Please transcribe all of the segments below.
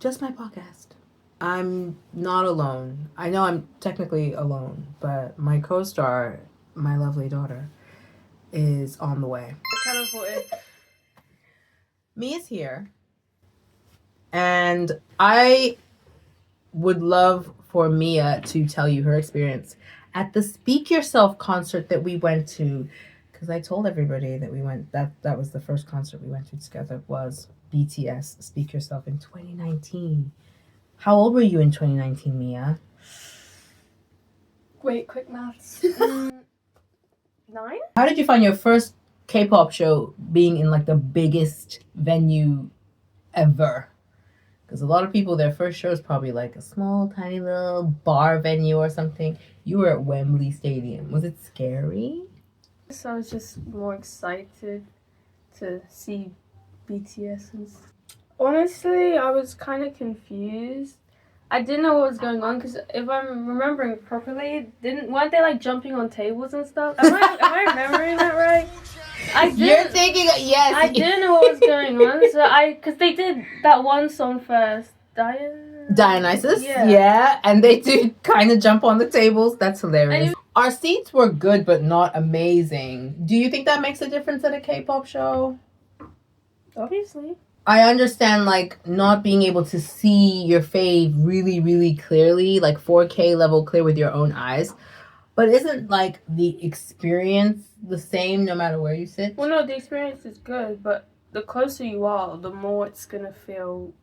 just my podcast. I'm not alone. I know I'm technically alone, but my co-star, my lovely daughter, is on the way. Mia's here. And I would love for Mia to tell you her experience at the Speak Yourself concert that we went to. Because I told everybody that we went, that was the first concert we went to together, was BTS Speak Yourself in 2019. How old were you in 2019, Mia? Wait, quick maths. 9? How did you find your first K-pop show being in like the biggest venue ever? Because a lot of people, their first show is probably like a small, tiny little bar venue or something. You were at Wembley Stadium. Was it scary? So I was just more excited to see BTS and stuff. Honestly, I was kind of confused. I didn't know what was going on because if I'm remembering properly, weren't they like jumping on tables and stuff? Am I remembering that right? You're thinking, yes. I didn't know what was going on, because they did that one song first, Dionysus, yeah, and they did kind of jump on the tables. That's hilarious. Our seats were good, but not amazing. Do you think that makes a difference at a K-pop show? Obviously. I understand, like, not being able to see your fave really, really clearly, like 4K level clear with your own eyes. But isn't, like, the experience the same no matter where you sit? Well, no, the experience is good, but the closer you are, the more it's going to feel,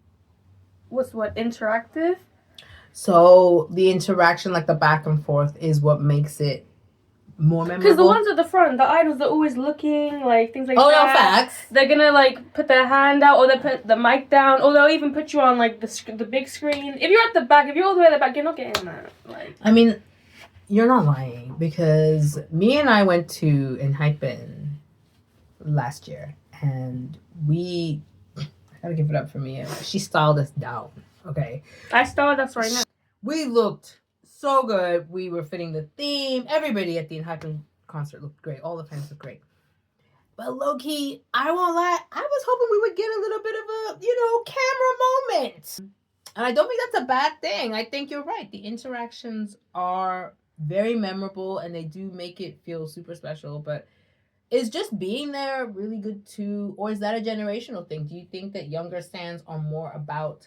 interactive? So the interaction, like the back and forth, is what makes it more memorable? Because the ones at the front, the idols, they're always looking, like, things like that. Oh, no, facts. They're going to, like, put their hand out, or they put the mic down, or they'll even put you on, like, the big screen. If you're at the back, if you're all the way at the back, you're not getting that. Like, I mean, you're not lying, because me and I went to Enhypen last year, and I gotta give it up for Mia. She styled us down, okay? I styled us right now. We looked so good. We were fitting the theme. Everybody at the Enhypen concert looked great. All the fans looked great. But low-key, I won't lie, I was hoping we would get a little bit of a, camera moment. And I don't think that's a bad thing. I think you're right. The interactions are very memorable, and they do make it feel super special. But is just being there really good too? Or is that a generational thing? Do you think that younger stands are more about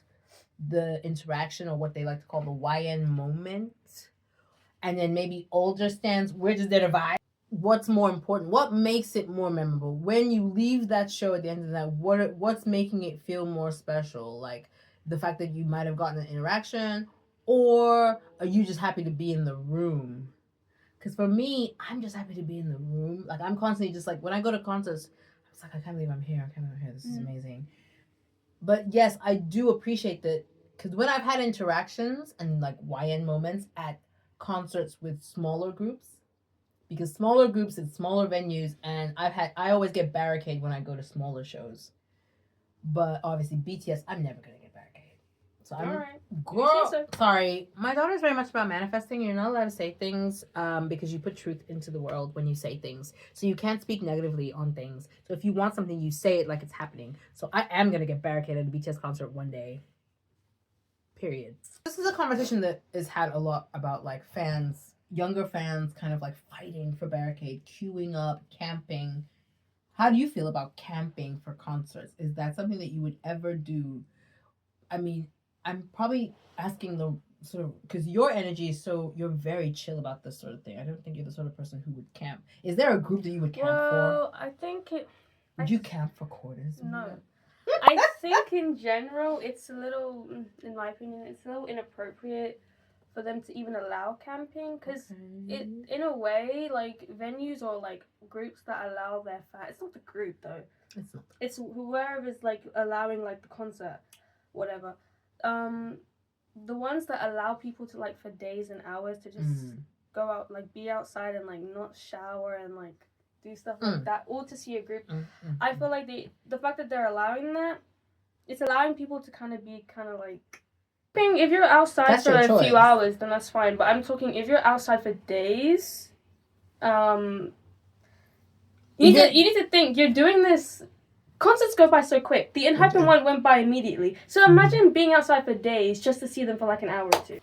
the interaction, or what they like to call the YN moment? And then maybe older stands, where does their divide? What's more important? What makes it more memorable? When you leave that show at the end of that, what's making it feel more special? Like the fact that you might have gotten an interaction, or are you just happy to be in the room? Because for me, I'm just happy to be in the room. Like, I'm constantly just like, when I go to concerts, I was like, I can't believe I'm here. I can't believe I'm here. This is amazing. But yes, I do appreciate that, because when I've had interactions and like YN moments at concerts with smaller groups, because smaller groups and smaller venues, and I always get barricade when I go to smaller shows. But obviously BTS, I'm never gonna get barricade. So I'm sorry. My daughter's very much about manifesting. You're not allowed to say things because you put truth into the world when you say things. So you can't speak negatively on things. So if you want something, you say it like it's happening. So I am gonna get barricaded at a BTS concert one day. Period. This is a conversation that is had a lot about like fans, younger fans kind of like fighting for barricade, queuing up, camping. How do you feel about camping for concerts? Is that something that you would ever do? I mean, I'm probably asking the sort of, because your energy is you're very chill about this sort of thing. I don't think you're the sort of person who would camp. Is there a group that you would camp for? Well, I think Would you camp for quarters? No. I think in general, it's a little, in my opinion, it's a little inappropriate for them to even allow camping, because in a way, like, venues or like groups that allow their fans, it's not the group though. It's not. It's whoever's like allowing like the concert, whatever. The ones that allow people to like for days and hours to just go out, like be outside and like not shower and like do stuff like that, or to see a group. I feel like the fact that they're allowing that, it's allowing people to kind of be kind of like, if you're outside for a few hours, then that's fine. But I'm talking, if you're outside for days, you need to think, you're doing this concerts go by so quick. The Enhypen one went by immediately. So imagine being outside for days just to see them for like an hour or two.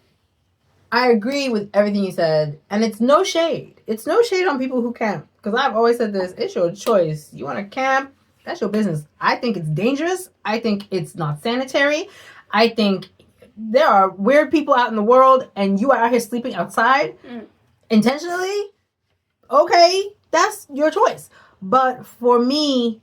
I agree with everything you said, and it's no shade. It's no shade on people who camp, because I've always said this. It's your choice. You want to camp? That's your business. I think it's dangerous. I think it's not sanitary. I think there are weird people out in the world, and you are out here sleeping outside intentionally. Okay, that's your choice. But for me,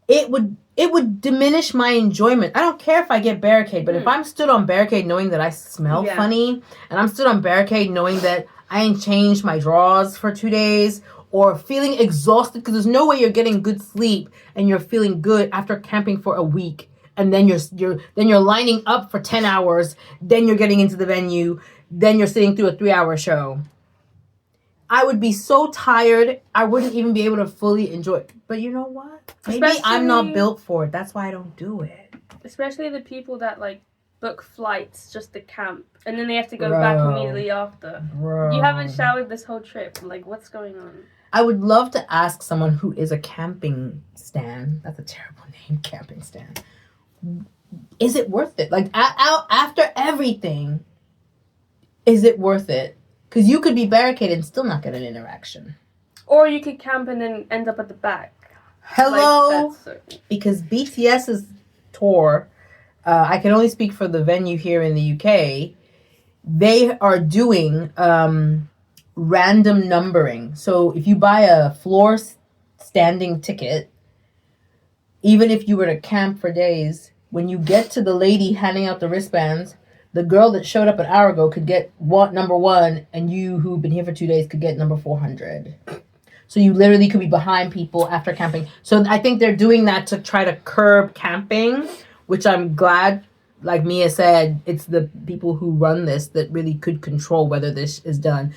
it would diminish my enjoyment. I don't care if I get barricade, but if I'm stood on barricade knowing that I smell funny, and I'm stood on barricade knowing that I ain't changed my drawers for 2 days, or feeling exhausted because there's no way you're getting good sleep and you're feeling good after camping for a week, and then you're lining up for 10 hours, then you're getting into the venue, then you're sitting through a 3-hour show. I would be so tired, I wouldn't even be able to fully enjoy it. But you know what? Maybe I'm not built for it. That's why I don't do it. Especially the people that like book flights just to camp, and then they have to go back immediately after. You haven't showered this whole trip. Like, what's going on? I would love to ask someone who is a camping stan. That's a terrible name, camping stan. Is it worth it? Like, after everything, is it worth it? Because you could be barricaded and still not get an interaction. Or you could camp and then end up at the back. Hello? Because BTS's tour, I can only speak for the venue here in the UK, they are doing random numbering. So if you buy a floor standing ticket, even if you were to camp for days, when you get to the lady handing out the wristbands, the girl that showed up an hour ago could get number 1, and you who've been here for 2 days could get number 400. So you literally could be behind people after camping. So I think they're doing that to try to curb camping, which I'm glad, like Mia said, it's the people who run this that really could control whether this is done.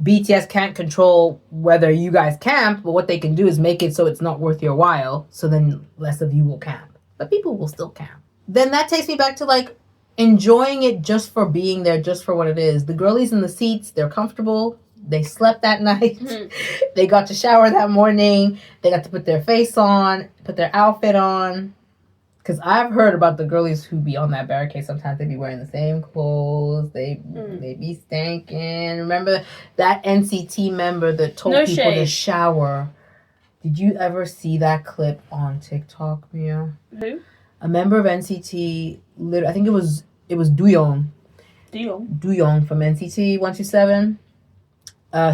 BTS can't control whether you guys camp, but what they can do is make it so it's not worth your while, so then less of you will camp. But people will still camp. Then that takes me back to, like, enjoying it just for being there, just for what it is. The girlies in the seats, they're comfortable. They slept that night. They got to shower that morning. They got to put their face on, put their outfit on. Because I've heard about the girlies who be on that barricade. Sometimes they be wearing the same clothes. They be stinking. Remember that NCT member that told people to shower? Did you ever see that clip on TikTok, Mia? Who? A member of NCT, I think it was Doyoung. Doyoung from NCT 127.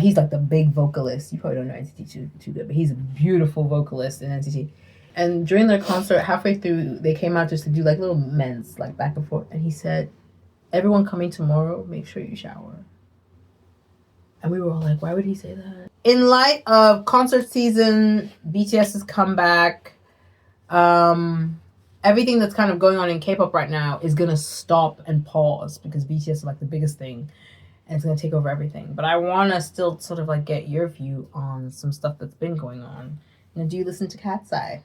He's like the big vocalist. You probably don't know NCT too good, but he's a beautiful vocalist in NCT. And during their concert, halfway through, they came out just to do like little mens, like back and forth. And he said, "Everyone coming tomorrow, make sure you shower." And we were all like, why would he say that? In light of concert season, BTS's comeback, everything that's kind of going on in K-pop right now is going to stop and pause because BTS is like the biggest thing. And it's going to take over everything. But I want to still sort of like get your view on some stuff that's been going on. Now, do you listen to Cat's Eye?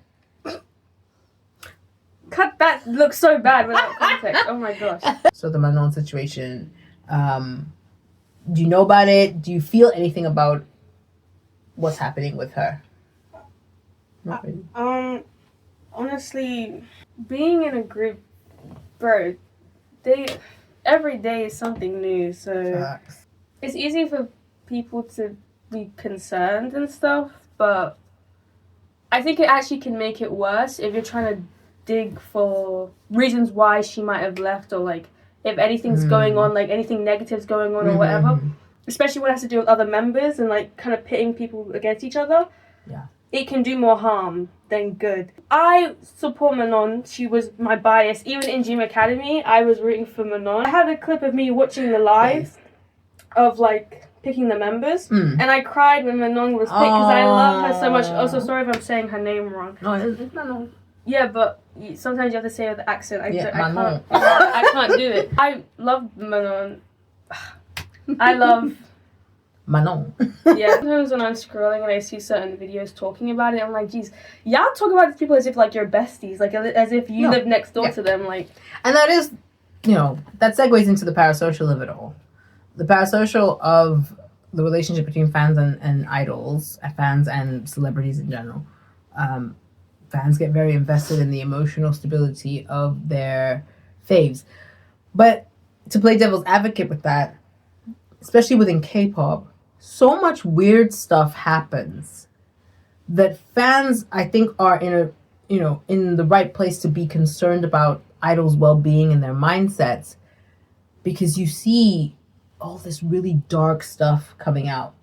Cut that. Looks so bad without context. Oh my gosh. So the Manon situation, do you know about it? Do you feel anything about what's happening with her? Not really. Honestly, being in a group, bro, every day is something new, so it's easy for people to be concerned and stuff, but I think it actually can make it worse if you're trying to dig for reasons why she might have left, or like if anything's going on, like anything negative's going on or whatever, especially when it has to do with other members and like kind of pitting people against each other. Yeah, it can do more harm than good. I support Manon. She was my bias. Even in Dream Academy, I was rooting for Manon. I had a clip of me watching the live of like picking the members, and I cried when Manon was picked because I love her so much. Also, sorry if I'm saying her name wrong. No, it's Manon. Yeah, but sometimes you have to say it with the accent. I can't do it. I love Manon. I love Manon. Yeah. Sometimes when I'm scrolling and I see certain videos talking about it, I'm like, geez, y'all talk about these people as if like you're besties, like as if you live next door to them, like. And that is, that segues into the parasocial of it all. The parasocial of the relationship between fans and idols, fans and celebrities in general. fans get very invested in the emotional stability of their faves. But to play devil's advocate with that, especially within K-pop, so much weird stuff happens that fans, I think, are in the right place to be concerned about idols' well-being and their mindsets, because you see all this really dark stuff coming out.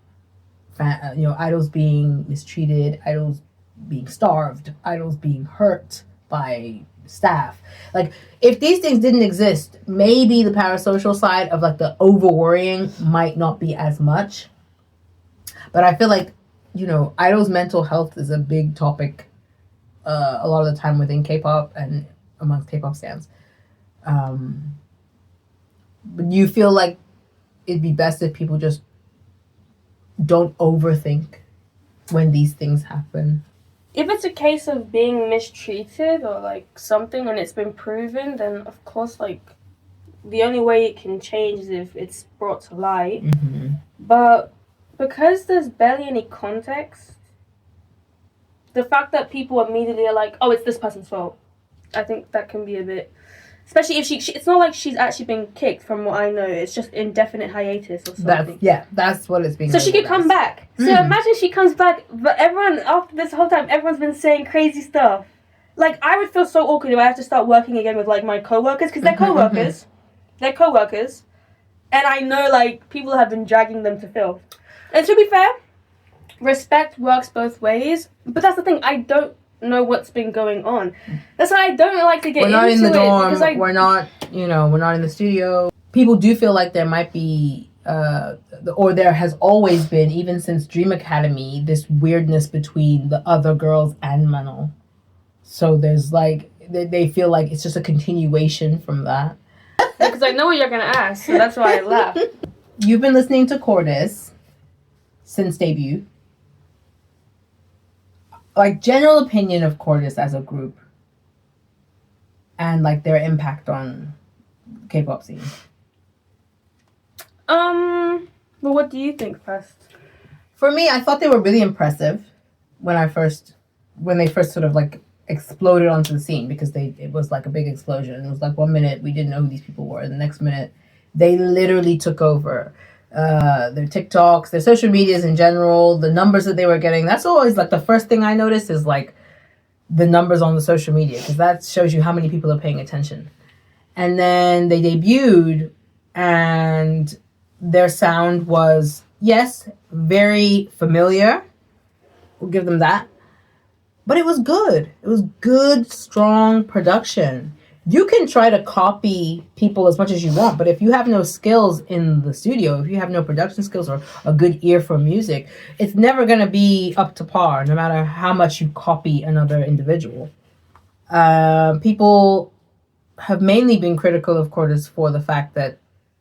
Idols being mistreated, idols being starved, idols being hurt by staff. Like, if these things didn't exist, maybe the parasocial side of like the over worrying might not be as much. But I feel like, idols' mental health is a big topic a lot of the time within K-pop and amongst K-pop stans. But you feel like it'd be best if people just don't overthink when these things happen? If it's a case of being mistreated or like something and it's been proven, then of course, like, the only way it can change is if it's brought to light. Mm-hmm. But because there's barely any context, the fact that people immediately are like, oh, it's this person's fault, I think that can be a bit... Especially if she it's not like she's actually been kicked, from what I know. It's just indefinite hiatus or something. That's what it's being. So she could come back. So imagine she comes back, but everyone, after this whole time, everyone's been saying crazy stuff. Like, I would feel so awkward if I have to start working again with, like, my co-workers, because they're co-workers. They're co-workers. And I know, like, people have been dragging them to filth. And to be fair, respect works both ways. But that's the thing, I don't know what's been going on. That's why I don't like to get into it. We're not in the dorm. Because we're not in the studio. People do feel like there might be, or there has always been, even since Dream Academy, this weirdness between the other girls and Manal. So there's like, they feel like it's just a continuation from that. Because I know what you're going to ask, so that's why I laughed. You've been listening to Cordis since debut. Like, general opinion of Cordis as a group and like their impact on K-pop scene. Well, what do you think first? For me, I thought they were really impressive when they first sort of like exploded onto the scene, because it was like a big explosion. It was like 1 minute we didn't know who these people were, the next minute they literally took over. Their TikToks, their social medias in general, the numbers that they were getting. That's always like the first thing I notice is like the numbers on the social media, because that shows you how many people are paying attention. And then they debuted, and their sound was, yes, very familiar. We'll give them that. But it was good. It was good, strong production. You can try to copy people as much as you want, but if you have no skills in the studio, if you have no production skills or a good ear for music, it's never going to be up to par, no matter how much you copy another individual. People have mainly been critical of Cordis for the fact that,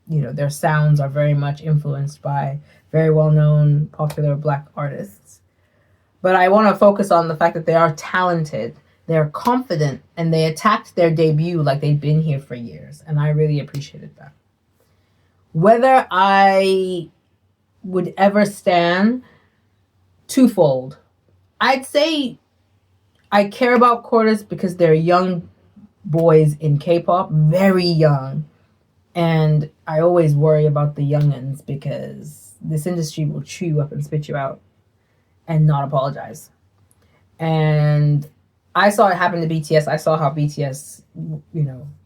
their sounds are very much influenced by very well-known, popular Black artists. But I want to focus on the fact that they are talented. They're confident, and they attacked their debut like they'd been here for years. And I really appreciated that. Whether I would ever stan, twofold. I'd say I care about Cordis because they're young boys in K-pop, very young. And I always worry about the youngins, because this industry will chew you up and spit you out and not apologize. And I saw it happen to BTS. I saw how BTS,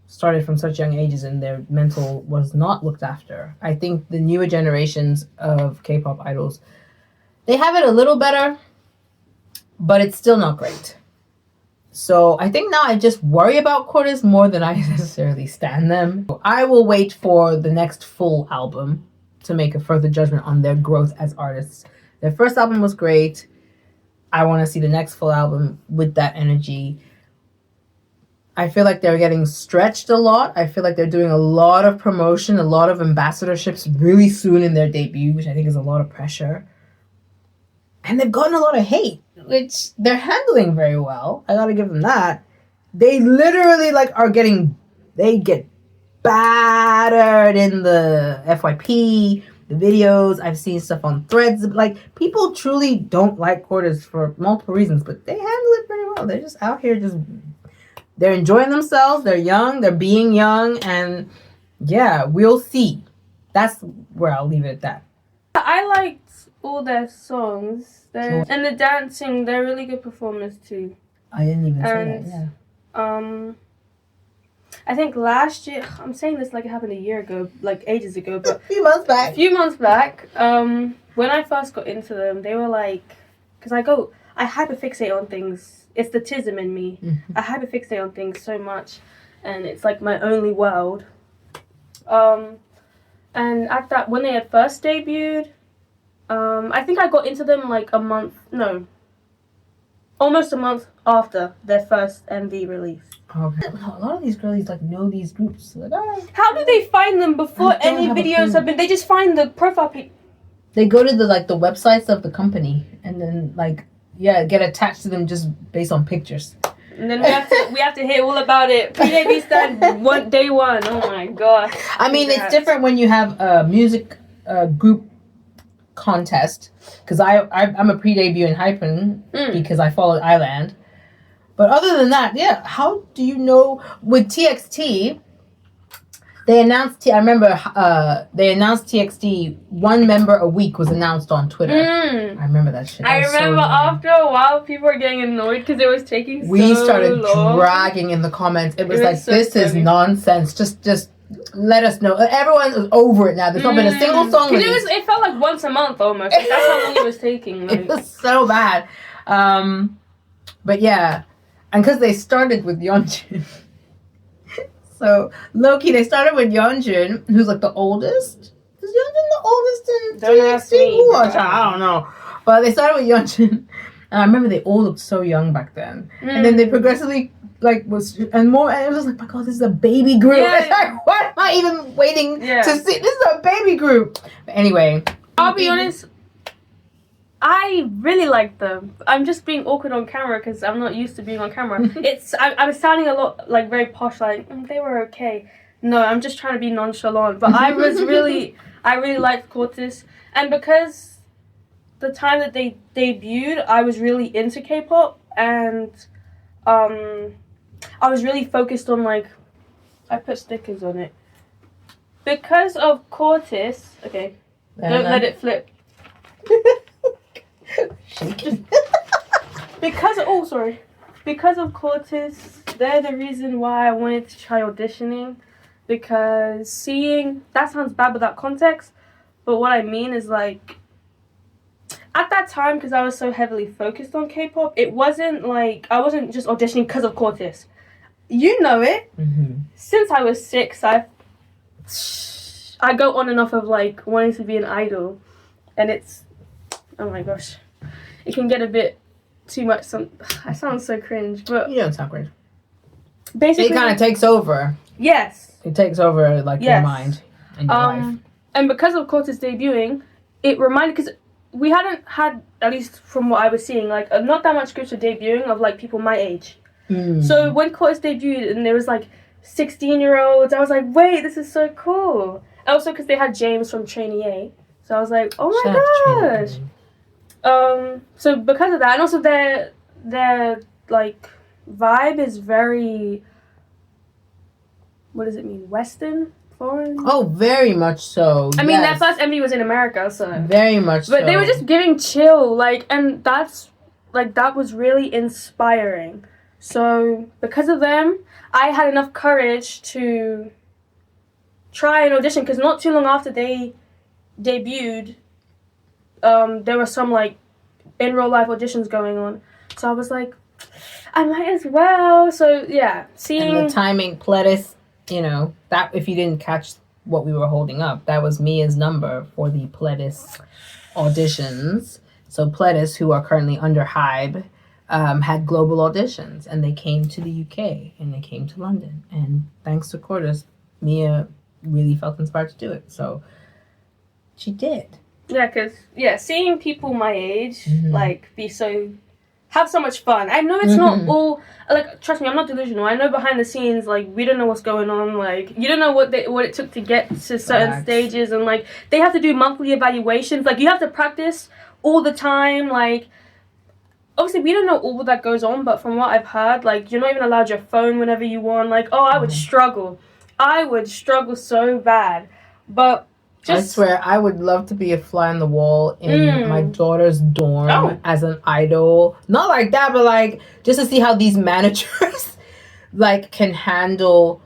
started from such young ages and their mental was not looked after. I think the newer generations of K-pop idols, they have it a little better, but it's still not great. So I think now I just worry about Cordis more than I necessarily stan them. I will wait for the next full album to make a further judgment on their growth as artists. Their first album was great. I want to see the next full album with that energy. I feel like they're getting stretched a lot. I feel like they're doing a lot of promotion, a lot of ambassadorships really soon in their debut, which I think is a lot of pressure. And they've gotten a lot of hate, which they're handling very well. I gotta give them that. They literally they get battered in the FYP, the videos. I've seen stuff on threads. Like, people truly don't like Cordis for multiple reasons, but they handle it pretty well. know. They're just out here, they're enjoying themselves. They're young. They're being young, and yeah, we'll see. That's where I'll leave it at that. I liked all their songs. And the dancing, they're really good performers too. I didn't even say that. Yeah. I think last year, I'm saying this like it happened a year ago, like ages ago, but a few months back, when I first got into them, they were like, because I hyperfixate on things. It's the tism in me. Mm-hmm. I hyperfixate on things so much, and it's like my only world. And at that, when they had first debuted, I think I got into them like almost a month after their first MV release. Okay. A lot of these girlies like know these groups. Like, how do they find them before any videos have been? They just find the profile pic. They go to the websites of the company and then get attached to them just based on pictures. And then we have to hear all about it. Pre-debut stand day one. Oh my god. I mean, it's different when you have a music group contest, because I'm a pre-debut in Hypen because I followed Island. But other than that, yeah, how do you know? With TXT, they announced, I remember they announced TXT, one member a week was announced on Twitter. I remember that shit. I remember after a while, people were getting annoyed because it was taking we so started long. dragging in the comments. It was like, so this funny. Is nonsense. Just let us know. Everyone is over it now. There's not been a single song released. It felt like once a month almost. Like, that's how long it was taking. Like. It was so bad. But yeah. And because they started with Yeonjun. So, low-key, they started with Yeonjun, who's like the oldest. Is Yeonjun the oldest in Don't ask me. I don't know. But they started with Yeonjun. And I remember they all looked so young back then. And then they progressively, and it was just like, my god, this is a baby group. Yeah. It's like, why am I even waiting to see? This is a baby group. But anyway. I'll be honest, I really like them. I'm just being awkward on camera because I'm not used to being on camera. I was sounding a lot like very posh, like they were okay. No, I'm just trying to be nonchalant. But I really liked Cortis, and because the time that they debuted, I was really into K-pop, and I was really focused on I put stickers on it because of Cortis. Okay, don't let it flip. Because of Cortis, they're the reason why I wanted to try auditioning, because that sounds bad without context, but what I mean is like at that time, because I was so heavily focused on K-pop, it wasn't like I wasn't just auditioning because of Cortis. You know it. Since I was 6, I go on and off of like wanting to be an idol, and it's, oh my gosh, it can get a bit too much. I sound so cringe, but you don't sound cringe. Basically, it kind of takes over. Yes, it takes over your mind and your life. And because of Cortis debuting, it reminded, because we hadn't had, at least from what I was seeing, like not that much groups were debuting of like people my age. So when Cortis debuted and there was like 16-year-olds, I was like, wait, this is so cool. Also because they had James from Trainee A, so I was like, oh my gosh. So because of that, and also their like vibe is very, what does it mean? Western? Foreign? Oh, very much so. I mean, their first MV was in America, so very much but they were just giving chill, like, and that was really inspiring. So because of them, I had enough courage to try an audition, because not too long after they debuted, there were some like in real life auditions going on, so I was like, I might as well. So yeah, seeing and the timing, Pledis, that if you didn't catch what we were holding up, that was Mia's number for the Pledis auditions. So Pledis, who are currently under Hybe, had global auditions, and they came to the UK and they came to London, and thanks to Cortis, Mia really felt inspired to do it, so she did. Yeah, because seeing people my age have so much fun. I know it's not all like, trust me, I'm not delusional. I know behind the scenes, like, we don't know what's going on. Like, you don't know what it took to get to certain stages, and like they have to do monthly evaluations. Like, you have to practice all the time. Like, obviously we don't know all that goes on, but from what I've heard, like, you're not even allowed your phone whenever you want. Like, I would struggle so bad, but I swear I would love to be a fly on the wall in my daughter's dorm as an idol. Not like that, but like just to see how these managers like can handle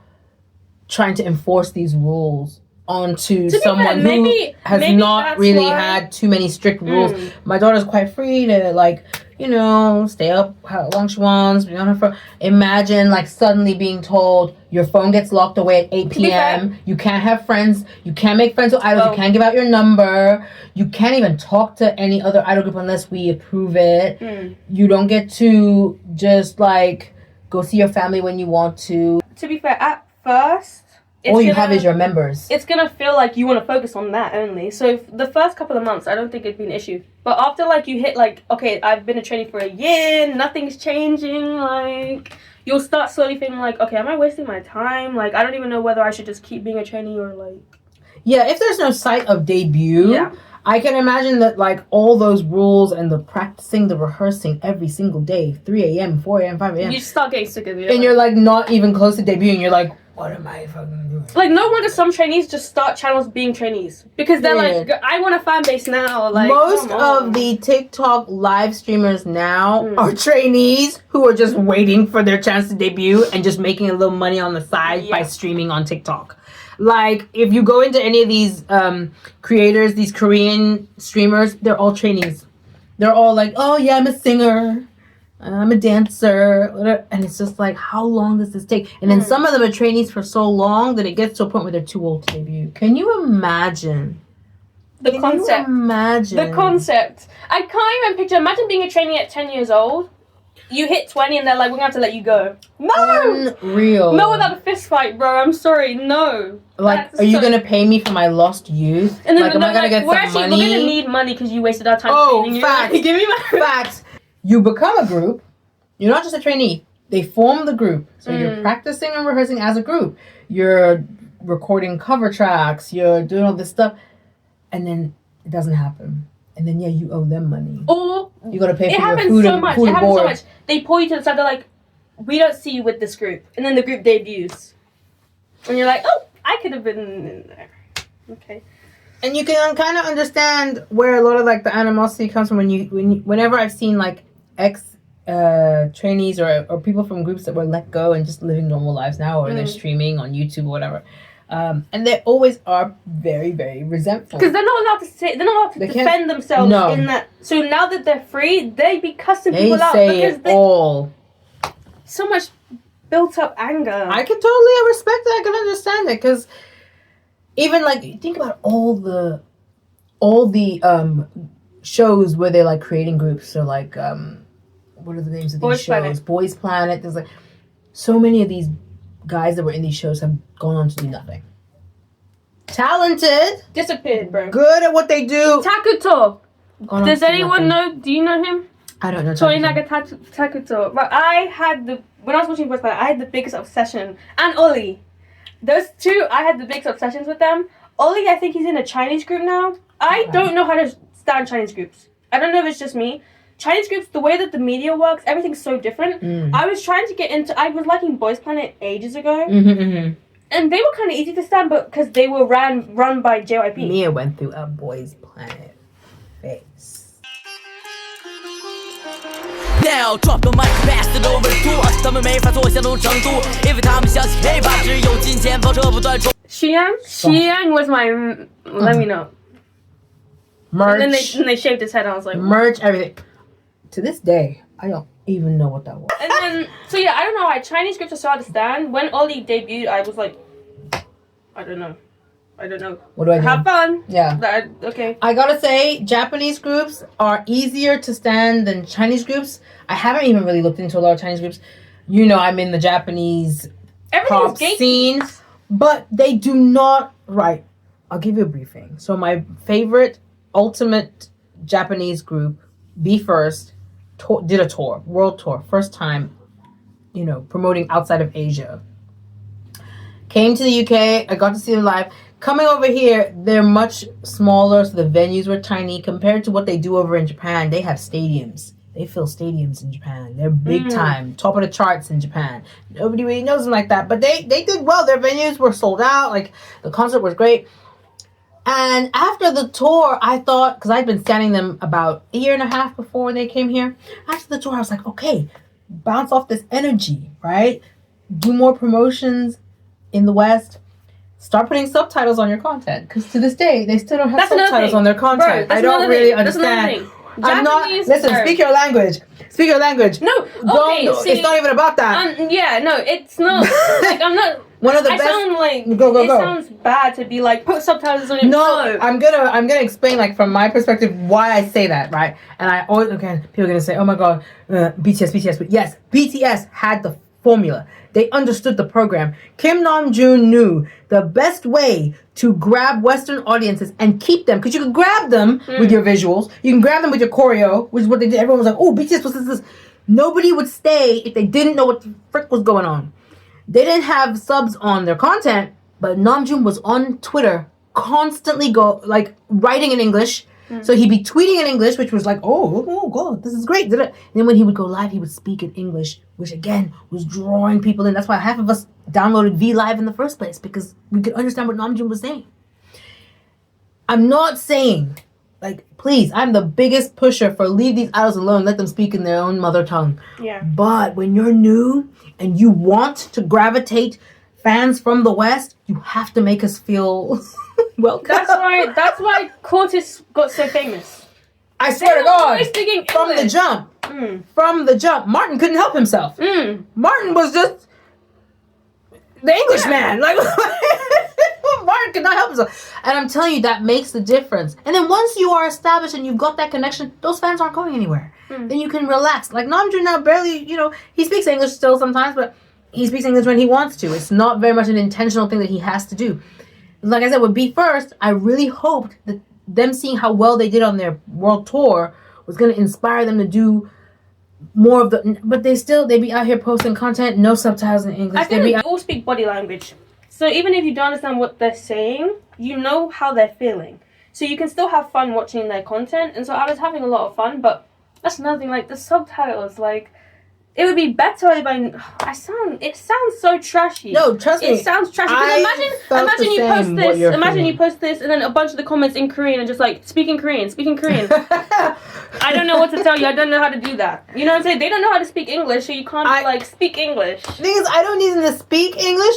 trying to enforce these rules onto someone who has not really had too many strict rules. My daughter's quite free to like, you know, stay up how long she wants, be on her phone. Imagine like suddenly being told your phone gets locked away at 8 p.m. You can't have friends. You can't make friends with idols. You can't give out your number. You can't even talk to any other idol group unless we approve it. You don't get to just like go see your family when you want to. To be fair, at first, all you have is your members. It's gonna feel like you want to focus on that only. So the first couple of months, I don't think it'd be an issue. But after like you hit like, okay, I've been a trainee for a year, nothing's changing. Like you'll start slowly thinking like, okay, am I wasting my time? Like I don't even know whether I should just keep being a trainee or like. Yeah, if there's no sight of debut, I can imagine that like all those rules and the practicing, the rehearsing every single day, 3 a.m., 4 a.m., 5 a.m. You start getting sick of it. And you're like not even close to debut, and you're like, what am I fucking doing? Like, no wonder some trainees just start channels being trainees. Because they're like, I want a fan base now. Like, most of the TikTok live streamers now are trainees who are just waiting for their chance to debut and just making a little money on the side by streaming on TikTok. Like, if you go into any of these creators, these Korean streamers, they're all trainees. They're all like, oh yeah, I'm a singer. I'm a dancer, and it's just like, how long does this take? And then some of them are trainees for so long that it gets to a point where they're too old to debut. Can you imagine? The concept. The concept. I can't even picture. Imagine being a trainee at 10 years old. You hit 20 and they're like, we're going to have to let you go. No! Unreal. No, without a fist fight, bro. I'm sorry. No. Like, are you going to pay me for my lost youth? And then, like, am I going to get some money? We're going to need money because you wasted our time training facts. you. Give me my facts. You become a group. You're not just a trainee. They form the group. So you're practicing and rehearsing as a group. You're recording cover tracks. You're doing all this stuff. And then it doesn't happen. And then, you owe them money. Or you got to pay for your food food and board. It happens so much. They pull you to the side. They're like, we don't see you with this group. And then the group debuts. And you're like, oh, I could have been in there. Okay. And you can kind of understand where a lot of like the animosity comes from whenever I've seen like trainees or people from groups that were let go and just living normal lives now, or they're streaming on YouTube or whatever, and they always are very, very resentful because they're not allowed to say, they're not allowed to defend themselves in that. So now that they're free, they be cussing people out because so much built up anger. I can totally respect that. I can understand it because even like think about all the shows where they're like creating groups, or like what are the names of these shows? Boys Planet. There's like so many of these guys that were in these shows have gone on to do nothing. Talented, disappeared, bro. Good at what they do. Takuto. Does anyone know? Do you know him? I don't know. Torinaga Takuto. But when I was watching Boys Planet, I had the biggest obsession, and Oli. Those two, I had the biggest obsessions with them. Oli, I think he's in a Chinese group now. I don't know how to stand Chinese groups. I don't know if it's just me. Chinese groups, the way that the media works, everything's so different. I was trying to get into... I was liking Boys Planet ages ago. And they were kind of easy to stand, but because they were run by JYP. Mia went through a Boys Planet phase. Now drop the mic, pass it over to us. 他们没法做相同程度，因为他们相信 hiphop 只有金钱跑车不断冲。Xiang was my... Let me know. Merch. And then they shaved his head, and I was like... Merch, everything. To this day, I don't even know what that was. And then... So yeah, I don't know why. Chinese groups are so hard to stand. When Oli debuted, I was like... I don't know. What do I do? Have fun. Yeah. Okay. I gotta say, Japanese groups are easier to stand than Chinese groups. I haven't even really looked into a lot of Chinese groups. You know, I'm in the Japanese pop scene. But they do not... Right. I'll give you a briefing. So my favorite, ultimate Japanese group, Be First, did a tour. World tour. First time, promoting outside of Asia. Came to the UK. I got to see them live. Coming over here, they're much smaller, so the venues were tiny. Compared to what they do over in Japan, they have stadiums. they fill stadiums in Japan. They're big time, top of the charts in Japan. Nobody really knows them like that, but they did well. Their venues were sold out. Like, the concert was great. And after the tour, I thought, because I'd been standing them about a year and a half before they came here. After the tour, I was like, okay, bounce off this energy, right? Do more promotions in the West. Start putting subtitles on your content. Because to this day, they still don't have subtitles on their content. Bro, I don't really understand. I'm not. Listen, speak your language. Speak your language. No, okay. See, it's not even about that. Yeah, no, it's not. Like, I'm not. One of the best. Sound like go. It sounds bad to be like put subtitles on it. No, I'm gonna explain, like, from my perspective why I say that, right? And I always people are gonna say, oh my god, BTS, but yes, BTS had the formula. They understood the program. Kim Namjoon knew the best way to grab Western audiences and keep them, because you can grab them with your visuals, you can grab them with your choreo, which is what they did. Everyone was like, oh, BTS was this. Nobody would stay if they didn't know what the frick was going on. They didn't have subs on their content, but Namjoon was on Twitter constantly writing in English. So he'd be tweeting in English, which was like, oh god, this is great. And then when he would go live, he would speak in English, which again was drawing people in. That's why half of us downloaded V Live in the first place, because we could understand what Namjoon was saying. I'm not saying, like, please, I'm the biggest pusher for leave these idols alone, let them speak in their own mother tongue. Yeah. But when you're new and you want to gravitate fans from the West, you have to make us feel welcome. That's why Cortis got so famous. I swear to God, from the jump, Martin couldn't help himself. Martin was just the Englishman. Like, Martin could not help himself. And I'm telling you, that makes the difference. And then once you are established and you've got that connection, those fans aren't going anywhere. Then you can relax. Like, Namjoon now barely, he speaks English still sometimes, but he speaks English when he wants to. It's not very much an intentional thing that he has to do. Like I said, with Be First, I really hoped that them seeing how well they did on their world tour was going to inspire them to do more of the... But they be out here posting content, no subtitles in English. I think they all speak body language. So even if you don't understand what they're saying, you know how they're feeling. So you can still have fun watching their content. And so I was having a lot of fun, but that's another thing. Like, the subtitles, like... It would be better if it sounds so trashy. No, trust me. It sounds trashy. Imagine you post this. Imagine you post this, and then a bunch of the comments in Korean and just like speaking Korean. I don't know what to tell you. I don't know how to do that. You know what I'm saying? They don't know how to speak English, so you can't speak English. The thing is, I don't need them to speak English.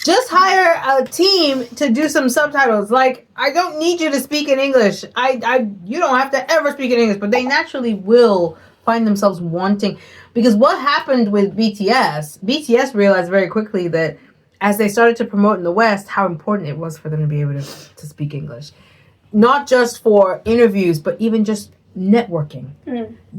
Just hire a team to do some subtitles. Like, I don't need you to speak in English. You don't have to ever speak in English, but they naturally will find themselves wanting. Because what happened with BTS realized very quickly that as they started to promote in the West, how important it was for them to be able to speak English. Not just for interviews, but even just networking.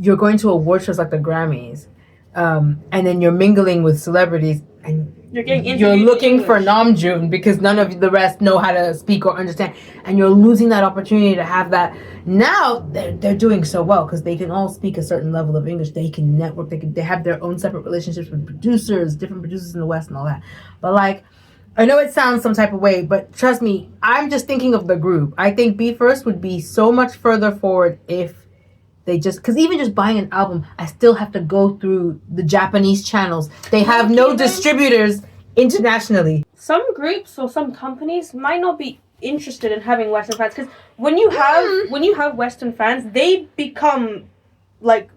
You're going to award shows like the Grammys, and then you're mingling with celebrities, and you're looking for Namjoon because none of the rest know how to speak or understand, and you're losing that opportunity to have that. Now they're doing so well because they can all speak a certain level of English. They can network. They have their own separate relationships with different producers in the West and all that. But like, I know it sounds some type of way, but trust me, I'm just thinking of the group. I think Be First would be so much further forward if they just, because even just buying an album, I still have to go through the Japanese channels. They have no distributors internationally. Some groups or some companies might not be interested in having Western fans, because when you have Western fans, they become like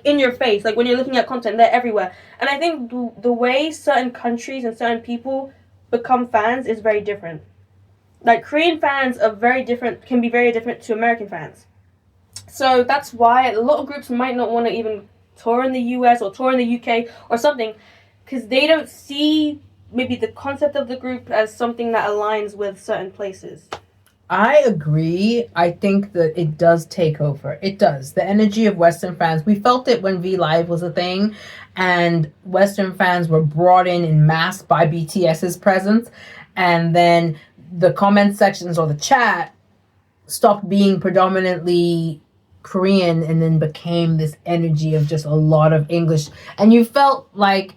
in your face. Like when you're looking at content, they're everywhere. And I think the way certain countries and certain people become fans is very different. Like Korean fans can be very different to American fans. So that's why a lot of groups might not want to even tour in the US or tour in the UK or something, because they don't see maybe the concept of the group as something that aligns with certain places. I agree. I think that it does take over. It does. The energy of Western fans. We felt it when V Live was a thing, and Western fans were brought in mass by BTS's presence, and then the comment sections or the chat stopped being predominantly Korean and then became this energy of just a lot of English. And you felt like,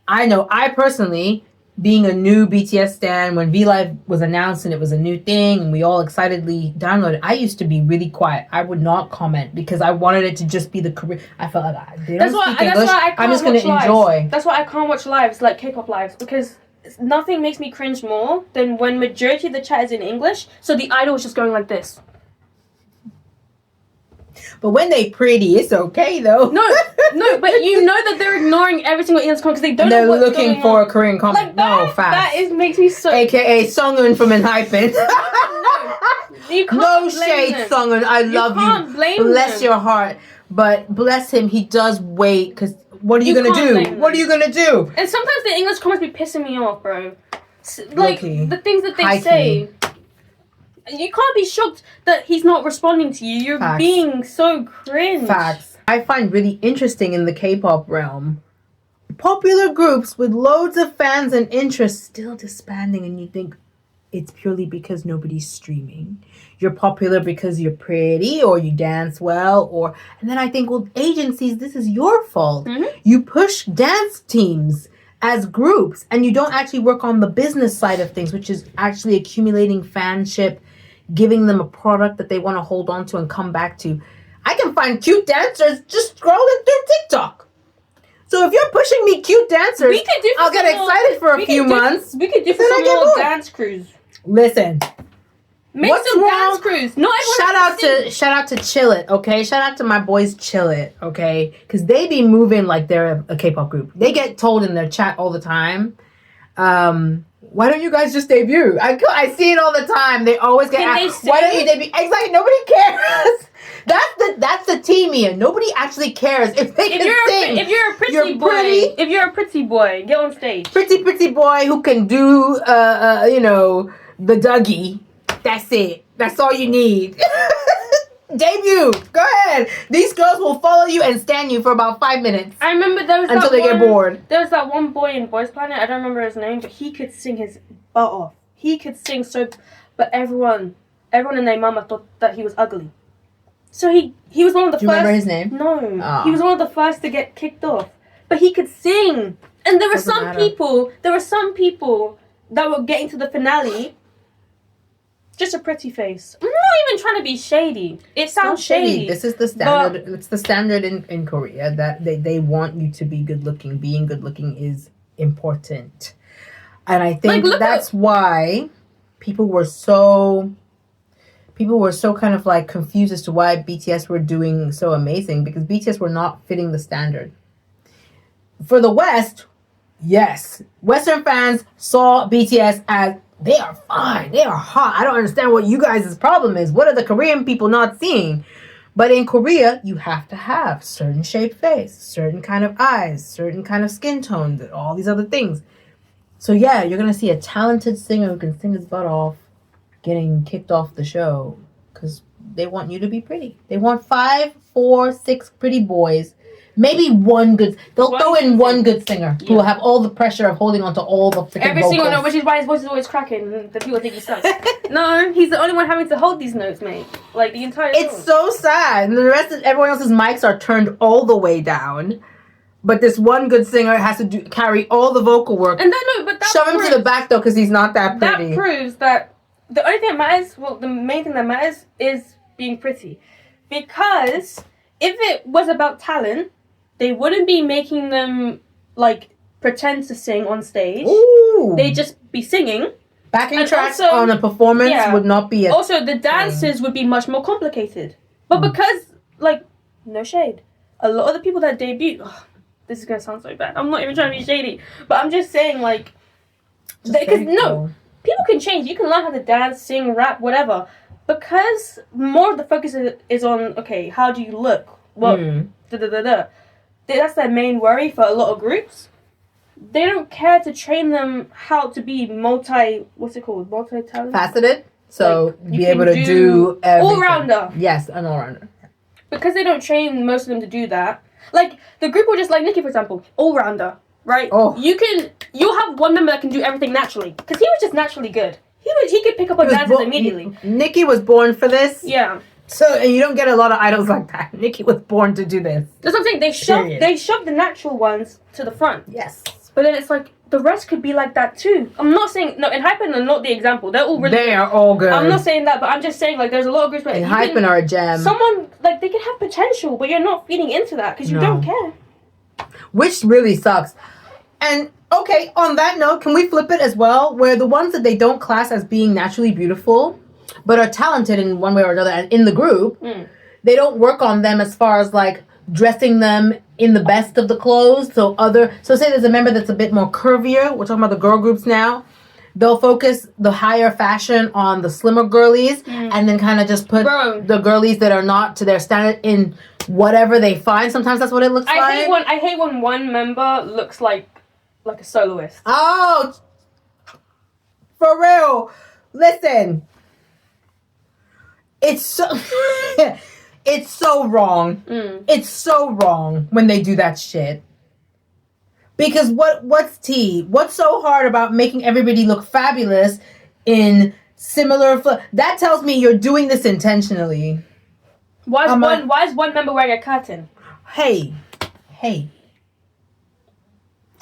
I know, I personally being a new BTS stan, when V Live was announced and it was a new thing and we all excitedly downloaded, I used to be really quiet. I would not comment because I wanted it to just be the career. I felt like they don't speak English. I'm just going to enjoy. That's why I can't watch lives, like K-pop lives, because nothing makes me cringe more than when majority of the chat is in English, so the idol is just going like this. But when they pretty, it's okay though. No, but you know that they're ignoring every single English comment because they don't know what's looking going for on. a Korean comment. Like that, no, facts. makes me so... AKA Sunghoon from Enhypen. You can't no blame shade, them. Sunghoon. I love you. Can't blame Bless them. your heart. But bless him, he does wait because what are you going to do? What are you going to do? And sometimes the English comments be pissing me off, bro. Like, Low-key. the things that they High-key. say. You can't be shocked that he's not responding to you. You're Facts. being so cringe. Facts. I find really interesting in the K-pop realm, popular groups with loads of fans and interest still disbanding, and you think it's purely because nobody's streaming. You're popular because you're pretty or you dance well, and then I think, well, agencies, this is your fault. Mm-hmm. You push dance teams as groups and you don't actually work on the business side of things, which is actually accumulating fanship, giving them a product that they want to hold on to and come back to. I can find cute dancers just scrolling through TikTok. So if you're pushing me cute dancers, I'll get excited for a few months. We could do for some more dance crews. Listen. Make What's some wrong? dance crews. Not Shout out to Chill It, okay? Shout out to my boys Chill It, okay? Because they be moving like they're a K-pop group. They get told in their chat all the time, why don't you guys just debut? I see it all the time. They always get asked, why don't you debut? Exactly, nobody cares. That's the team here. Nobody actually cares if they can sing. If you're a pretty boy, get on stage. Pretty boy who can do the Dougie. That's it. That's all you need. Debut. Go ahead. These girls will follow you and stand you for about 5 minutes. I remember there was until they get bored. There was that one boy in Boys Planet. I don't remember his name, but he could sing his butt off. He could sing so, but everyone and their mama thought that he was ugly. So he was one of the first. Do you remember his name? No. Oh. He was one of the first to get kicked off, but he could sing. And there were some people that were getting to the finale. Just a pretty face. I'm not even trying to be shady. It sounds shady. This is the standard. It's the standard in Korea that they want you to be good looking. Being good looking is important, and I think that's why people were so kind of like confused as to why BTS were doing so amazing, because BTS were not fitting the standard. For the West, yes, Western fans saw BTS as they are fine. They are hot. I don't understand what you guys' problem is. What are the Korean people not seeing? But in Korea, you have to have certain shaped face, certain kind of eyes, certain kind of skin tones, and all these other things. So yeah, you're going to see a talented singer who can sing his butt off getting kicked off the show because they want you to be pretty. They want 5, 4, 6 pretty boys. Maybe one good... They'll throw in one good singer who will have all the pressure of holding on to all the freaking Every vocals. single note, which is why his voice is always cracking. The people think he sucks. No, he's the only one having to hold these notes, mate. Like, the entire song. It's so sad. And the rest of everyone else's mics are turned all the way down. But this one good singer has to carry all the vocal work. And but that Shove him to the back, though, because he's not that pretty. That proves that the only thing that matters, the main thing that matters is being pretty. Because if it was about talent, they wouldn't be making them, like, pretend to sing on stage. Ooh. They'd just be singing. Backing tracks on a performance would not be Also, the dances would be much more complicated. But because, like, no shade, a lot of the people that debut... Oh, this is going to sound so bad. I'm not even trying to be shady. But I'm just saying, like... Because, people can change. You can learn how to dance, sing, rap, whatever. Because more of the focus is on, okay, how do you look? What? That's their main worry for a lot of groups. They don't care to train them how to be multi-talent? Faceted. So, like, be able to do everything. All-rounder. Yes, an all-rounder. Because they don't train most of them to do that. Like, the group will just, like Nicki, for example, all-rounder, right? Oh. You'll have one member that can do everything naturally. Because he was just naturally good. He could pick up on dances immediately. Nicki was born for this. Yeah. So, and you don't get a lot of idols like that. Nicki was born to do this. That's what I'm saying. They shoved the natural ones to the front. Yes. But then it's like the rest could be like that too. I'm not saying no. In Hypen are not the example. They're all really. They are all good. I'm not saying that, but I'm just saying like there's a lot of groups where And Hypen are a gem. Someone like they can have potential, but you're not feeding into that because you don't care. Which really sucks. And okay, on that note, can we flip it as well? Where the ones that they don't class as being naturally beautiful, but are talented in one way or another and in the group, they don't work on them as far as like dressing them in the best of the clothes. So say there's a member that's a bit more curvier. We're talking about the girl groups now. They'll focus the higher fashion on the slimmer girlies and then kind of just put the girlies that are not to their standard in whatever they find. Sometimes that's what it looks like. I hate when one member looks like a soloist. Oh, for real. Listen. It's so it's so wrong. It's so wrong when they do that shit. Because what's tea? What's so hard about making everybody look fabulous in similar that tells me you're doing this intentionally. Why is one member wearing a curtain? Hey.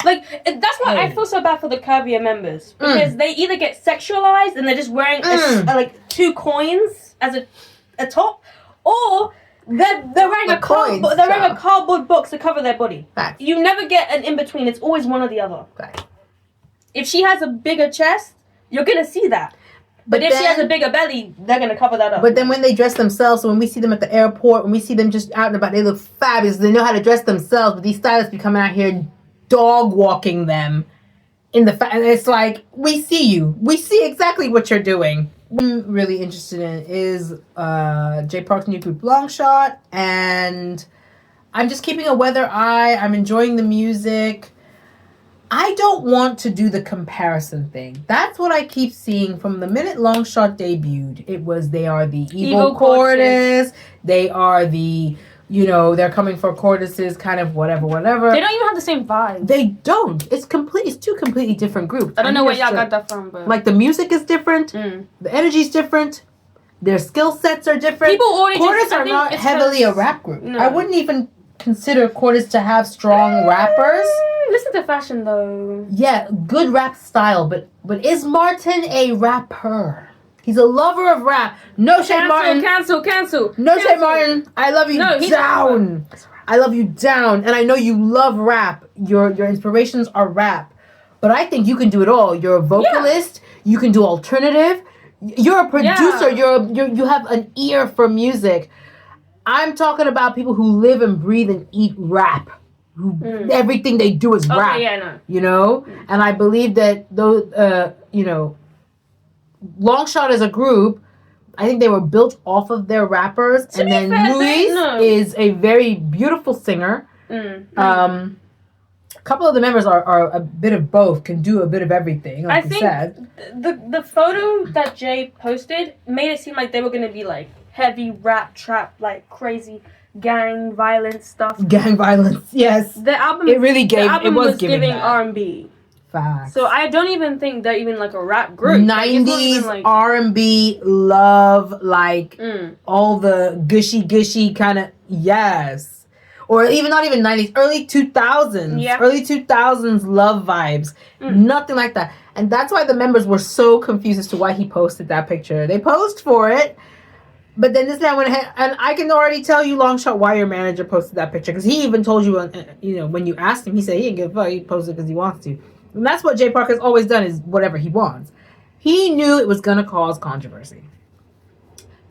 Like, that's why I feel so bad for the curvier members. Because they either get sexualized and they're just wearing like 2 coins as a top, or they're wearing a cardboard box to cover their body. Facts. You never get an in-between. It's always one or the other. Facts. If she has a bigger chest, you're going to see that. But if she has a bigger belly, they're going to cover that up. But then when they dress themselves, so when we see them at the airport, when we see them just out and about, they look fabulous. They know how to dress themselves, but these stylists be coming out here dog walking them in the and it's like, we see you. We see exactly what you're doing. What I'm really interested in is Jay Park's new group Longshot, and I'm just keeping a weather eye. I'm enjoying the music. I don't want to do the comparison thing. That's what I keep seeing from the minute Longshot debuted. It was they are the evil Cordis. They are the, they're coming for Cordis's kind of whatever. They don't even have the same vibe. They don't. It's 2 completely different groups. I don't know where y'all got that from, but... Like, the music is different. The energy's different. Their skill sets are different. Cordis are not heavily a rap group. No. I wouldn't even consider Cordis to have strong rappers. Listen to Fashion, though. Yeah, good rap style, but is Martin a rapper? He's a lover of rap. No shade, Martin. Cancel. No shade, Martin. I love you down. I love you down. And I know you love rap. Your inspirations are rap. But I think you can do it all. You're a vocalist. Yeah. You can do alternative. You're a producer. Yeah. You have an ear for music. I'm talking about people who live and breathe and eat rap. Everything they do is rap. Yeah, I know. And I believe that those, Longshot as a group, I think they were built off of their rappers. And then Luis is a very beautiful singer. A couple of the members are a bit of both, can do a bit of everything, like you said. The photo that Jay posted made it seem like they were going to be like heavy rap, trap, like crazy gang violence stuff. Gang violence, yes. The album, was giving R&B. Facts. So I don't even think they're even like a rap group. 90s R&B love, like all the gushy kind of, yes. Or even not even 90s, early 2000s. Yeah. Early 2000s love vibes. Nothing like that. And that's why the members were so confused as to why he posted that picture. They posed for it. But then this guy went ahead, and I can already tell you, Longshot, why your manager posted that picture. Because he even told you, when you asked him, he said he didn't give a fuck. He posted it because he wants to. And that's what Jay Park has always done, is whatever he wants. He knew it was going to cause controversy.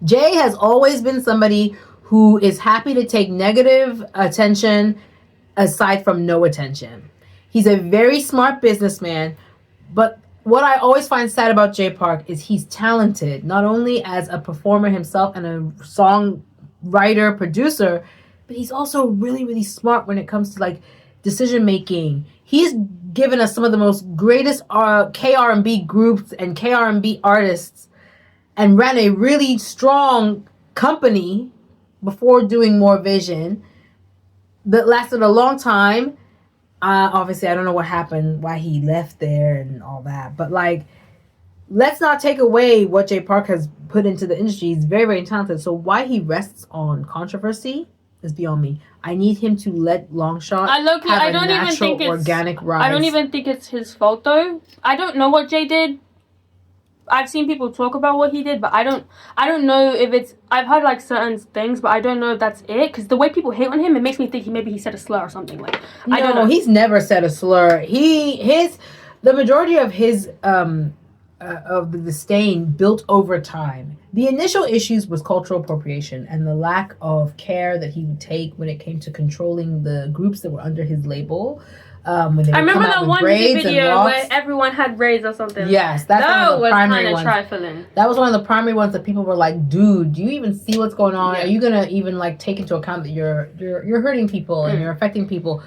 Jay has always been somebody who is happy to take negative attention aside from no attention. He's a very smart businessman, but what I always find sad about Jay Park is he's talented, not only as a performer himself and a songwriter, producer, but he's also really, really smart when it comes to like decision making. He's given us some of the most greatest K-R&B groups and K-R&B artists, and ran a really strong company before doing More Vision that lasted a long time. Obviously, I don't know what happened, why he left there and all that. But, like, let's not take away what Jay Park has put into the industry. He's very, very talented. So why he rests on controversy is beyond me. I need him to let Longshot I have don't a even natural, think it's organic rise. I don't even think it's his fault though. I don't know what Jay did. I've seen people talk about what he did, but I don't know if it's. I've heard like certain things, but I don't know if that's it. Because the way people hate on him, it makes me think maybe he said a slur or something. Like No, I don't know. He's never said a slur. The majority of his of the disdain built over time. The initial issues was cultural appropriation and the lack of care that he would take when it came to controlling the groups that were under his label. When they I would remember come out that with one braids music and video locks. where everyone had braids or something. Yes, that's one of the was primary kind of ones. trifling. That was one of the primary ones that people were like, "Dude, do you even see what's going on? Yeah. Are you gonna even like take into account that you're hurting people and you're affecting people?"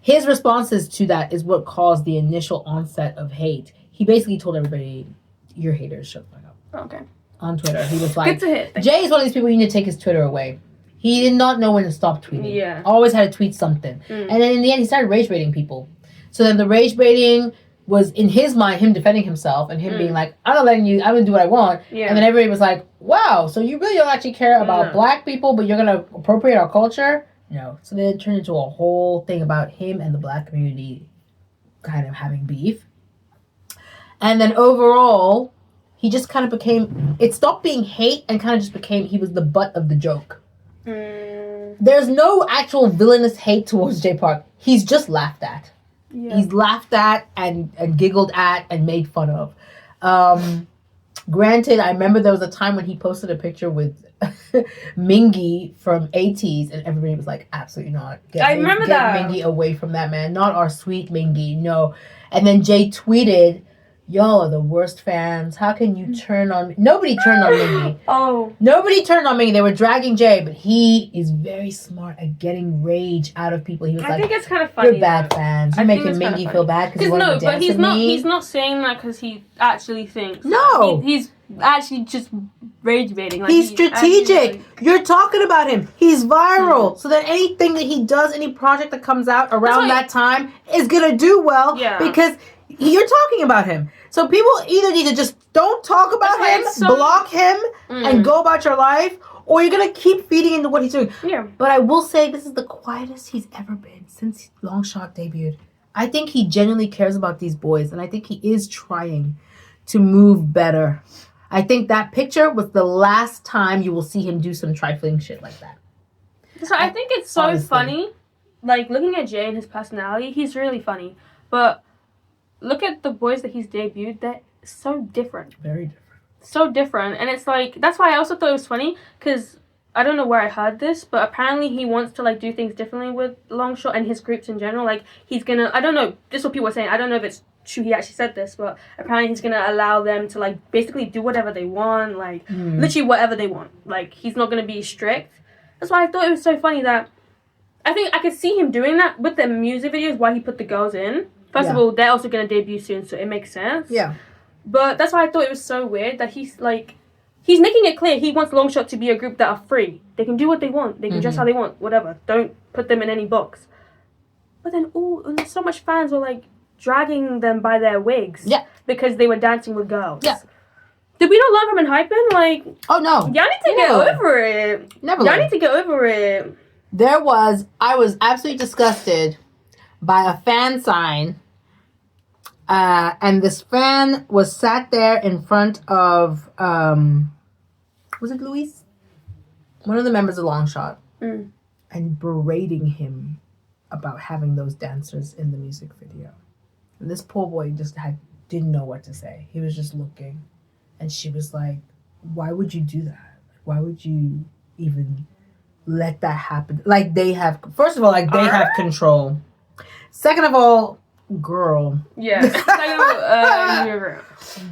His responses to that is what caused the initial onset of hate. He basically told everybody, "You're haters, shut the fuck up." Okay. On Twitter, he was like, Good to hear. "Jay is one of these people you need to take his Twitter away." He did not know when to stop tweeting. Yeah. Always had to tweet something, and then in the end, he started rage baiting people. So then the rage baiting was in his mind him defending himself and him being like, I'm not letting you, I'm gonna do what I want. Yeah. And then everybody was like, wow, so you really don't actually care about black people, but you're gonna appropriate our culture? No. So then it turned into a whole thing about him and the black community kind of having beef. And then overall, he just kind of became, it stopped being hate and kind of just became, he was the butt of the joke. There's no actual villainous hate towards Jay Park. He's just laughed at. Yeah. He's laughed at and giggled at and made fun of. Granted, I remember there was a time when he posted a picture with Mingy from 80s and everybody was like, absolutely not. Get Mingy away from that man. Not our sweet Mingy, no. And then Jay tweeted, y'all are the worst fans. How can you turn on me? Nobody turned on Mingy. Oh. Nobody turned on Mingy. They were dragging Jay, but he is very smart at getting rage out of people. He was I think it's kind of funny. You're bad fans. You're making Mingy feel bad because you want to dance with me. He's not saying that because he actually thinks. No. He's actually just rage baiting. Like, he's strategic. You're talking about him. He's viral. So that anything that he does, any project that comes out around that time is going to do well because you're talking about him. So people either need to just don't talk about him, block him, and go about your life, or you're going to keep feeding into what he's doing. Yeah. But I will say this is the quietest he's ever been since Longshot debuted. I think he genuinely cares about these boys, and I think he is trying to move better. I think that picture was the last time you will see him do some trifling shit like that. So I think it's so funny. Like, looking at Jay and his personality, he's really funny. But look at the boys that he's debuted. They're so different. Very different. So different. And it's like, that's why I also thought it was funny. Because I don't know where I heard this, but apparently he wants to, like, do things differently with Longshot and his groups in general. Like, he's gonna, I don't know, this is what people are saying. I don't know if it's true he actually said this, but apparently he's gonna allow them to, like, basically do whatever they want. Like, literally whatever they want. Like, he's not gonna be strict. That's why I thought it was so funny that I think I could see him doing that with the music videos, why he put the girls in. First of all, they're also going to debut soon, so it makes sense. Yeah. But that's why I thought it was so weird that he's making it clear he wants Longshot to be a group that are free. They can do what they want. They can dress how they want, whatever. Don't put them in any box. But then, and so much fans were, like, dragging them by their wigs. Yeah. Because they were dancing with girls. Yeah. Did we not love him in Hypen? Like, oh, no. Y'all need to get over it. Y'all need to get over it. I was absolutely disgusted by a fan sign. And this fan was sat there in front of, was it Luis? One of the members of Longshot. And berating him about having those dancers in the music video. And this poor boy just didn't know what to say. He was just looking. And she was like, why would you do that? Why would you even let that happen? Like, they have, first of all, like, they have control. Second of all, girl. Yeah.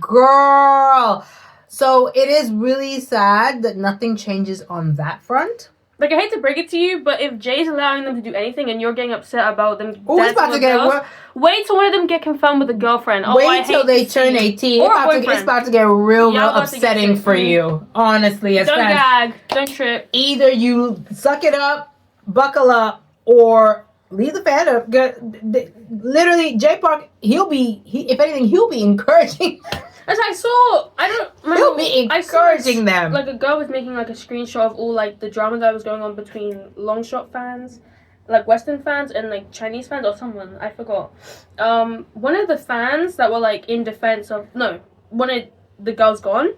Girl. So it is really sad that nothing changes on that front. Like, I hate to break it to you, but if Jay's allowing them to do anything and you're getting upset about them it's about to get girls, wait till one of them get confirmed with a girlfriend. Wait till they turn 18. It's about to get real upsetting for you. Honestly, don't gag. Don't trip. Either you suck it up, buckle up, or leave the fandom. Literally, Jay Park, if anything, he'll be encouraging As I saw, I don't remember. He'll be I saw encouraging them. Like a girl was making like a screenshot of all like the drama that was going on between Longshot fans, like Western fans and like Chinese fans or someone, I forgot. One of the fans that were like in defense of one of the girls gone,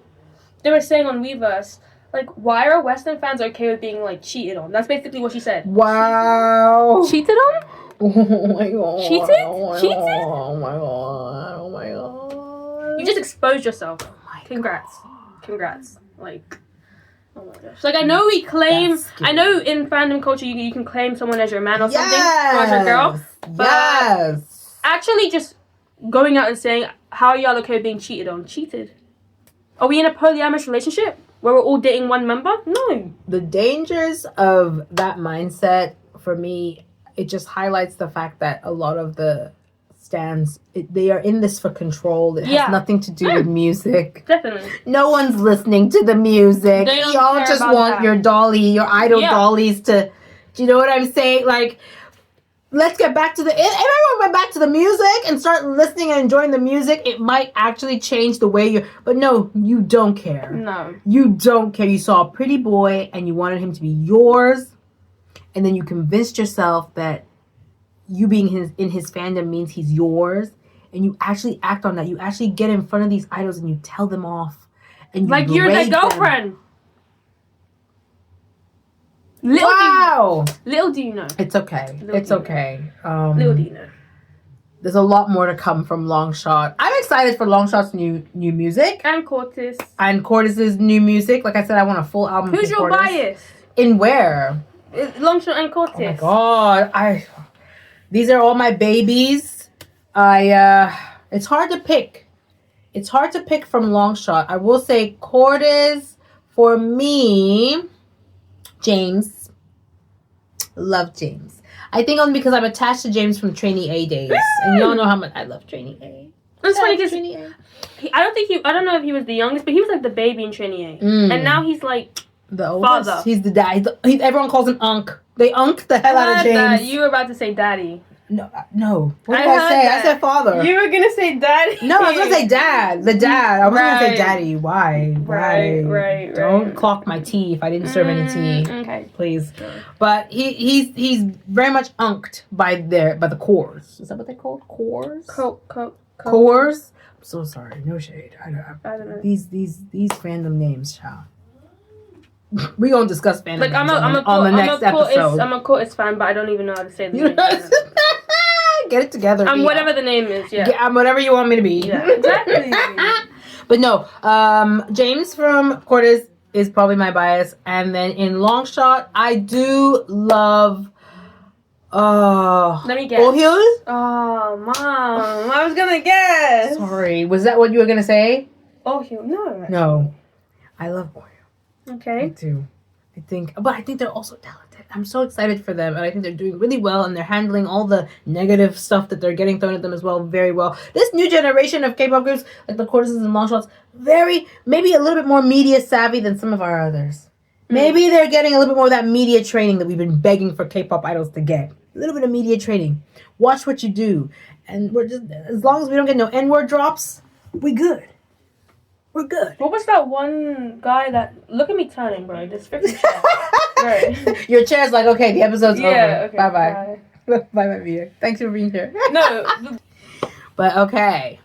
they were saying on Weverse, like, why are Western fans okay with being like cheated on? That's basically what she said. Wow. Cheated on? Oh my god. Cheated? Oh my Cheated? god. Oh my god. Oh my god. You just exposed yourself. Oh my Congrats. Congrats. Like, oh my gosh. Like, I know we claim, I know in fandom culture you can claim someone as your man or something, or as your girl. But Yes. actually just going out and saying, how are y'all okay with being cheated on? Cheated. Are we in a polyamorous relationship where we're all dating one member? No. The dangers of that mindset, for me, it just highlights the fact that a lot of the stands, they are in this for control. It has nothing to do with music. Definitely. No one's listening to the music. They don't Y'all care just about want that. your dolly, your idol dollies to, do you know what I'm saying? Like, let's get back to if everyone went back to the music and start listening and enjoying the music, it might actually change the way but no, you don't care. No. You don't care. You saw a pretty boy and you wanted him to be yours, and then you convinced yourself that you being in his fandom means he's yours, and you actually act on that. You actually get in front of these idols and you tell them off. And you like you're their berate them. girlfriend. Little do you know. It's okay. It's okay. Little do you know. There's a lot more to come from Longshot. I'm excited for Longshot's new music. And Cortis. And Cortis's new music. Like I said, I want a full album. Who's your Cortis. bias? In where? Longshot and Cortis. Oh my god. These are all my babies. It's hard to pick. It's hard to pick from Longshot. I will say Cortis, for me, James. Love James. I think only because I'm attached to James from Trainee A days. And y'all know how much I love Trainee A. It's funny because Trainee A. I don't know if he was the youngest, but he was like the baby in Trainee A. And now he's like the oldest. father. He's the dad. Everyone calls him Unc. They Unk the hell out of James. You were about to say daddy. No. What did I say? That. I said father. You were gonna say daddy. No, I was gonna say dad. The dad. I was gonna say Right. daddy. Why? Right. Don't clock my tea if I didn't serve any tea. Okay. Please. But he's very much unked by the cores. Is that what they're called? Cores? Cores? I'm so sorry. No shade. I don't know. These fandom names, child. We gonna discuss fandom Like names on the next episode. I'm a Cortis fan, but I don't even know how to say the name. Get it together. I'm whatever the name is. Yeah. I'm whatever you want me to be. Yeah, exactly. But no, James from Cortis is probably my bias, and then in Longshot, I do love. Let me guess. Ohyun? Oh, mom, I was gonna guess. Sorry, was that what you were gonna say? Ohyun, no. No, I love Ohyun. I Okay. do. I think they're also talented. I'm so excited for them, and I think they're doing really well, and they're handling all the negative stuff that they're getting thrown at them as well very well. This new generation of K-pop groups, like the Cortises and Longshots, maybe a little bit more media savvy than some of our others. Maybe they're getting a little bit more of that media training that we've been begging for K-pop idols to get. A little bit of media training. Watch what you do, and we're just, as long as we don't get no N-word drops, we good. We're good. What was that one guy that? Look at me turning, bro. This freaking chair. Right. Your chair's like, okay, the episode's over. Okay. Bye-bye. Bye-bye, Mia. Thanks for being here. No. But okay.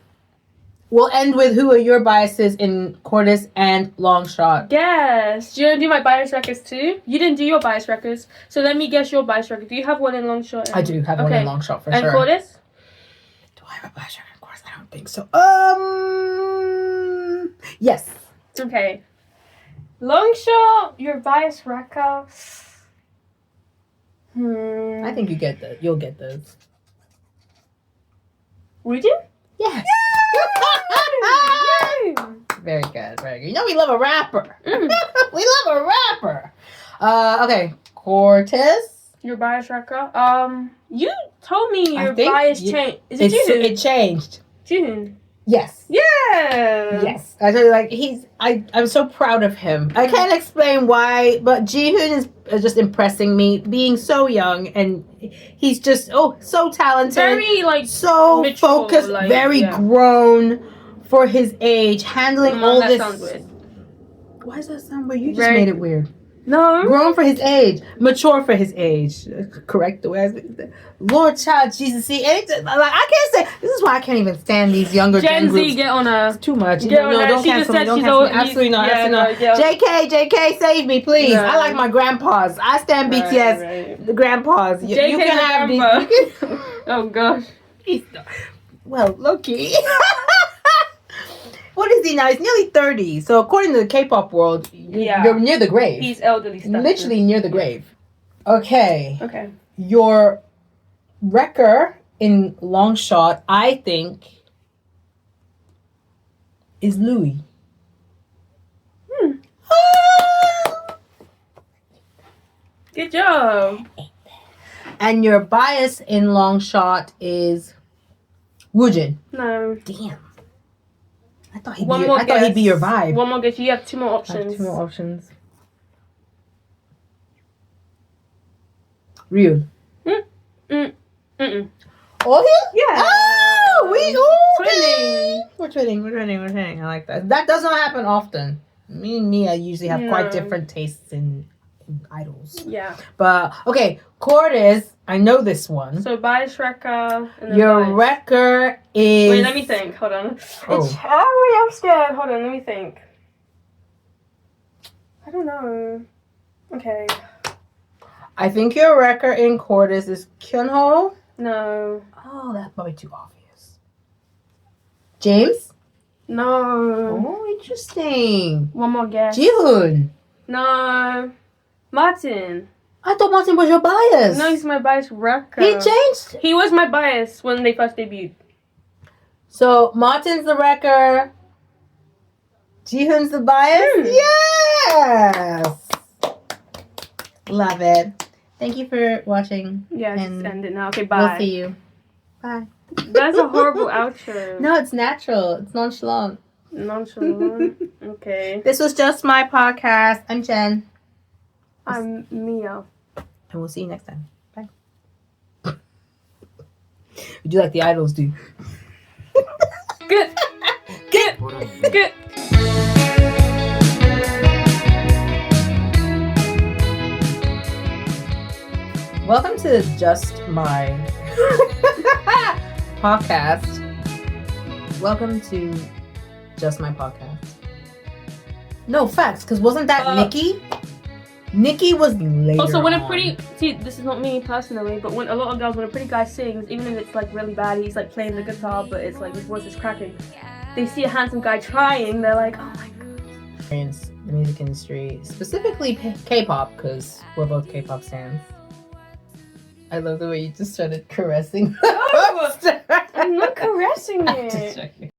We'll end with who are your biases in Cortis and Longshot. Yes. Do you want to do my bias records too? You didn't do your bias records. So let me guess your bias record. Do you have one in Longshot? I do have one in Longshot for and sure. And Cortis? Do I have a bias record in Cortis? I don't think so. Yes. Okay. Longshot, your bias record. I think you'll get this. Would you? Yes. Yay! Very good, very good. You know we love a rapper. We love a rapper. Okay, Cortis. Your bias record. You told me your think bias changed. Is it June? It changed. June. Yes. Yeah. Yes. I tell you, like I'm so proud of him. I can't explain why, but Jihoon is just impressing me, being so young, and he's just so talented. Very so mature, focused, very grown, for his age, handling all that this. sounds weird. Why does that sound weird? You just Very- made it weird. No. Grown for his age, mature for his age. Correct the way I said. Lord, child, Jesus, see, like I can't say. This is why I can't even stand these younger Gen groups. Z, get on her. It's too much. Get on her. Don't She cancel just me. said Don't she's cancel me. old. Absolutely not. Yeah, Absolutely no, not. JK, save me, please. No. I like my grandpas. I stand BTS. Right. The grandpas. You JK can have these. grandpa. Oh gosh. Well, Loki. What is he now? He's nearly 30. So according to the K-pop world, you're near the grave. He's elderly status. Literally near the grave. Okay. Okay. Your wrecker in long shot, I think, is Louis. Ah! Good job. And your bias in long shot is Woojin. No. Damn. I thought he'd One be your vibe. One more guess. You have two more I have options. 2 more options. Ryu. Mm-mm. Oh, he? Yeah. Oh, Twinning. We're twinning. I like that. That doesn't happen often. Me and Mia usually have quite No. different tastes in idols. Yeah. But, okay, Cordes, I know this one. So bias wrecker. And then Your bias. wrecker is... Wait, let me think. Hold on. Oh. I'm scared. Hold on. Let me think. I don't know. Okay. I think your wrecker in Cordes is Kyunho. No. Oh, that's probably too obvious. James? No. Oh, interesting. One more guess. Jihoon. No. Martin. I thought Martin was your bias. No, he's my bias wrecker. He changed. He was my bias when they first debuted. So Martin's the wrecker. Jihoon's the bias. Yes. Love it. Thank you for watching. Yeah, just And end it now. Okay, bye. We'll see you. Bye. That's a horrible outro. No, it's natural. It's nonchalant. Nonchalant. Okay. This was just my podcast. I'm Jen. I'm Mia. And we'll see you next time. Bye. We do like the idols do. Good. Good. Good. Welcome to Just My Podcast. Welcome to Just My Podcast. No, facts, because wasn't that Nikki? Nikki was later Also, when a on. pretty... See, this is not me personally, but when a lot of girls, when a pretty guy sings, even if it's like really bad, he's like playing the guitar, but it's like his voice is cracking. They see a handsome guy trying, they're like, oh my god. Experience the music industry, specifically K-pop, because we're both K-pop fans. I love the way you just started caressing. No, I'm not caressing I'm just it. joking.